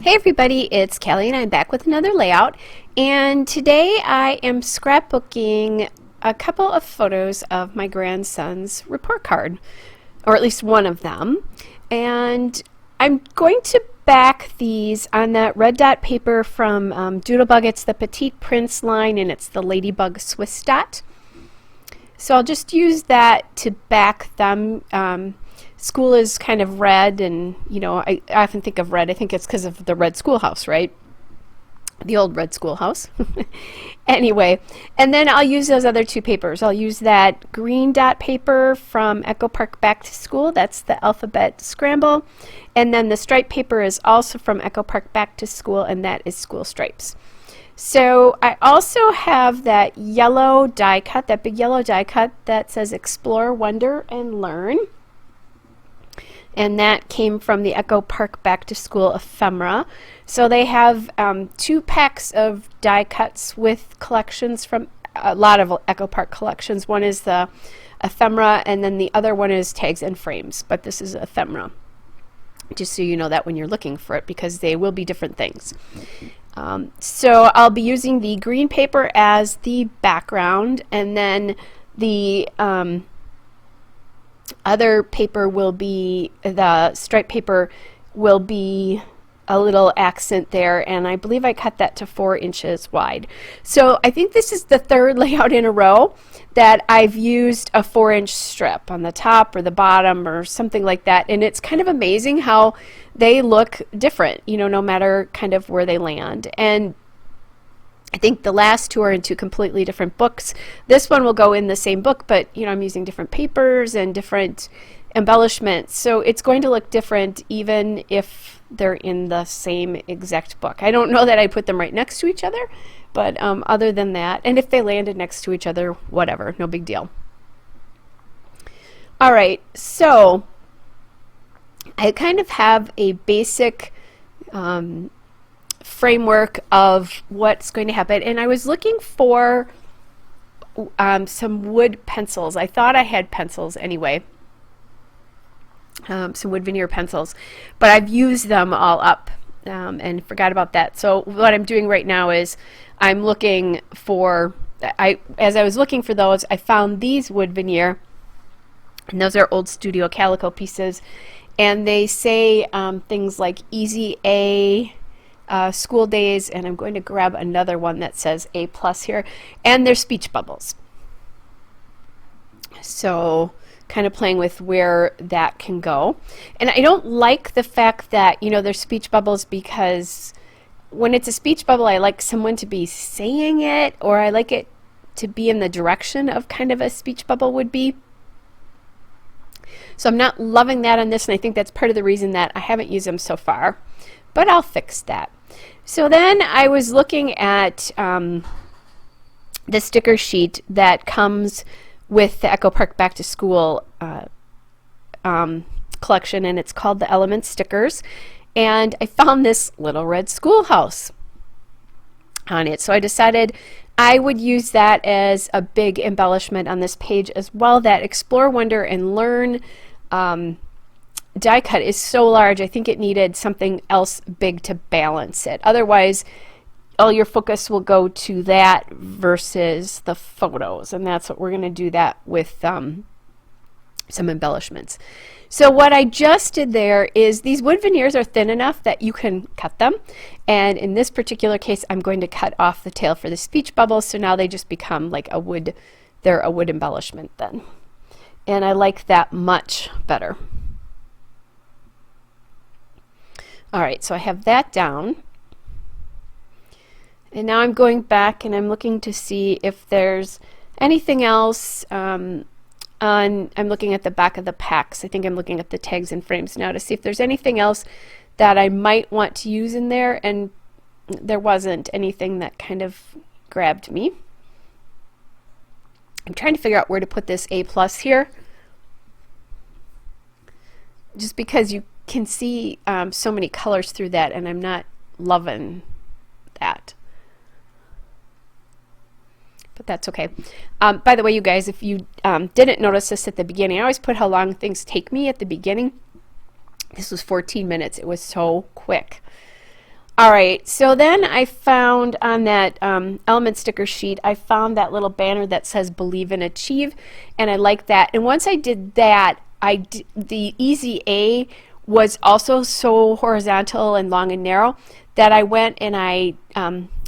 Hey everybody, it's Kelly and I'm back with another layout, and today I am scrapbooking a couple of photos of my grandson's report card, or at least one of them, and I'm going to back these on that red dot paper from Doodlebug. It's the Petite Prince line and it's the Ladybug Swiss dot. So I'll just use that to back them. School is kind of red, and you know, I often think of red. I think it's because of the red schoolhouse, right? The old red schoolhouse. Anyway, and then I'll use those other two papers. I'll use that green dot paper from Echo Park Back to School. That's the Alphabet Scramble. And then the stripe paper is also from Echo Park Back to School, and that is School Stripes. So I also have that yellow die cut, that big yellow die cut that says Explore, Wonder, and Learn. And that came from the Echo Park Back to School ephemera. So they have 2 packs of die cuts with collections from a lot of Echo Park collections. One is the ephemera, and then the other one is tags and frames, but this is ephemera. Just so you know that when you're looking for it, because they will be different things. So I'll be using the green paper as the background, and then the other paper will be, the stripe paper will be a little accent there, and I believe I cut that to 4 inches wide. So I think this is the third layout in a row that I've used a 4-inch strip on the top or the bottom or something like that, and it's kind of amazing how they look different, you know, no matter kind of where they land. And I think the last 2 are in 2 completely different books. This one will go in the same book, but you know, I'm using different papers and different embellishments, so it's going to look different even if they're in the same exact book. I don't know that I put them right next to each other, but other than that, and if they landed next to each other, whatever, no big deal. All right, so I kind of have a basic framework of what's going to happen, and I was looking for some wood pencils. I thought I had pencils anyway, some wood veneer pencils, but I've used them all up and forgot about that. So what I'm doing right now is I'm looking for, as I was looking for those, I found these wood veneer, and those are old Studio Calico pieces, and they say things like Easy A, School Days, and I'm going to grab another one that says A+ here, and they're speech bubbles. So kind of playing with where that can go. And I don't like the fact that, you know, they're speech bubbles, because when it's a speech bubble, I like someone to be saying it, or I like it to be in the direction of kind of a speech bubble would be. So I'm not loving that on this, and I think that's part of the reason that I haven't used them so far, but I'll fix that. So then I was looking at the sticker sheet that comes with the Echo Park Back to School collection, and it's called the Element Stickers, and I found this little red schoolhouse on it, so I decided I would use that as a big embellishment on this page as well. That Explore, Wonder, and Learn die cut is so large, I think it needed something else big to balance it. Otherwise, all your focus will go to that versus the photos, and that's what we're going to do that with some embellishments. So what I just did there is, these wood veneers are thin enough that you can cut them, and in this particular case I'm going to cut off the tail for the speech bubbles, so now they just become like a wood, they're a wood embellishment then, and I like that much better. All right, so I have that down. And now I'm going back and I'm looking to see if there's anything else I'm looking at the back of the packs. I think I'm looking at the tags and frames now to see if there's anything else that I might want to use in there, and there wasn't anything that kind of grabbed me. I'm trying to figure out where to put this A+ here, just because you can see so many colors through that, and I'm not loving that. But that's okay. By the way, you guys, if you didn't notice this at the beginning, I always put how long things take me at the beginning. This was 14 minutes. It was so quick. All right, so then I found on that element sticker sheet, I found that little banner that says Believe and Achieve, and I like that. And once I did that, the Easy A was also so horizontal and long and narrow that I went and I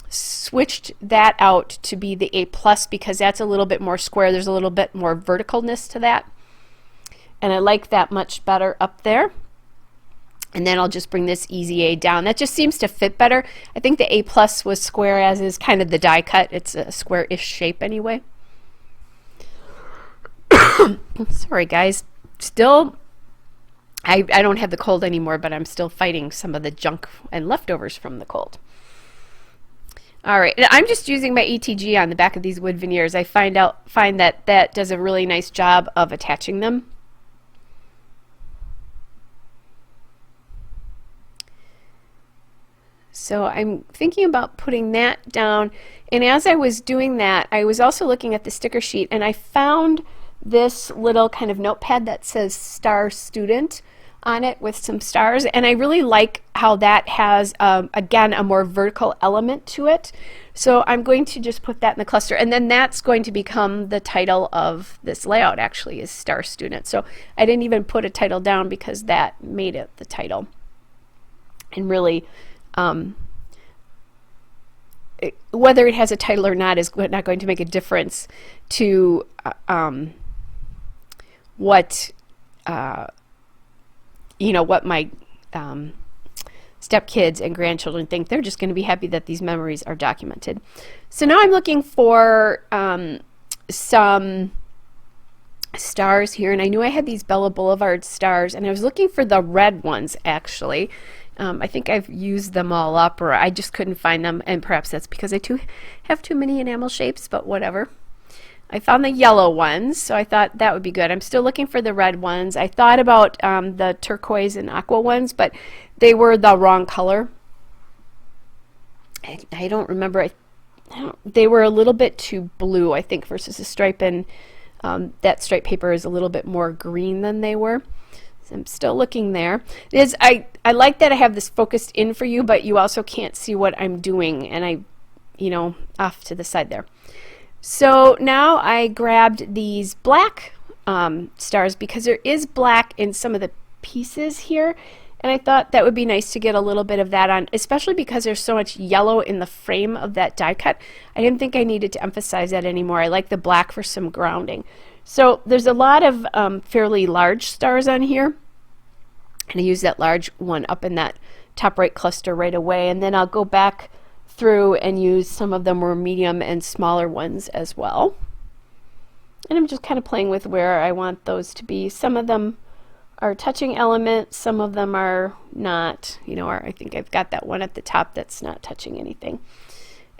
switched that out to be the A plus, because that's a little bit more square. There's a little bit more verticalness to that, and I like that much better up there. And then I'll just bring this Easy A down. That just seems to fit better. I think the A plus was square, as is kind of the die cut. It's a square-ish shape anyway. Sorry guys, still I don't have the cold anymore, but I'm still fighting some of the junk and leftovers from the cold. All right, and I'm just using my ETG on the back of these wood veneers. I find that that does a really nice job of attaching them. So I'm thinking about putting that down, and as I was doing that, I was also looking at the sticker sheet, and I found this little kind of notepad that says Star Student on it with some stars, and I really like how that has again a more vertical element to it. So I'm going to just put that in the cluster, and then that's going to become the title of this layout, actually, is Star Student. So I didn't even put a title down because that made it the title. And really, whether it has a title or not is not going to make a difference to what you know, what my stepkids and grandchildren think. They're just going to be happy that these memories are documented. So now I'm looking for some stars here, and I knew I had these Bella Boulevard stars, and I was looking for the red ones actually. I think I've used them all up, or I just couldn't find them, and perhaps that's because I have too many enamel shapes, but whatever. I found the yellow ones, so I thought that would be good. I'm still looking for the red ones. I thought about the turquoise and aqua ones, but they were the wrong color. I don't remember. They were a little bit too blue, I think, versus a stripe, and that stripe paper is a little bit more green than they were. So I'm still looking there. I like that I have this focused in for you, but you also can't see what I'm doing, and you know, off to the side there. So now I grabbed these black stars because there is black in some of the pieces here, and I thought that would be nice to get a little bit of that on, especially because there's so much yellow in the frame of that die cut. I didn't think I needed to emphasize that anymore. I like the black for some grounding. So there's a lot of fairly large stars on here, and I use that large one up in that top right cluster right away, and then I'll go back through and use some of the more medium and smaller ones as well. And I'm just kind of playing with where I want those to be. Some of them are touching elements, some of them are not. You know, I think I've got that one at the top that's not touching anything.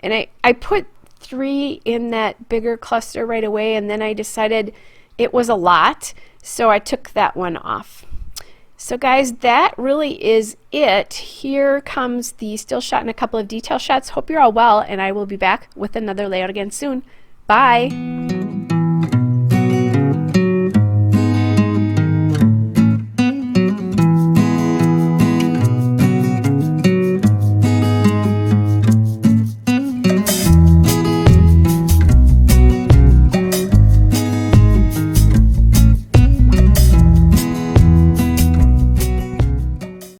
And I put 3 in that bigger cluster right away, and then I decided it was a lot, so I took that one off. So guys, that really is it. Here comes the still shot and a couple of detail shots. Hope you're all well, and I will be back with another layout again soon. Bye.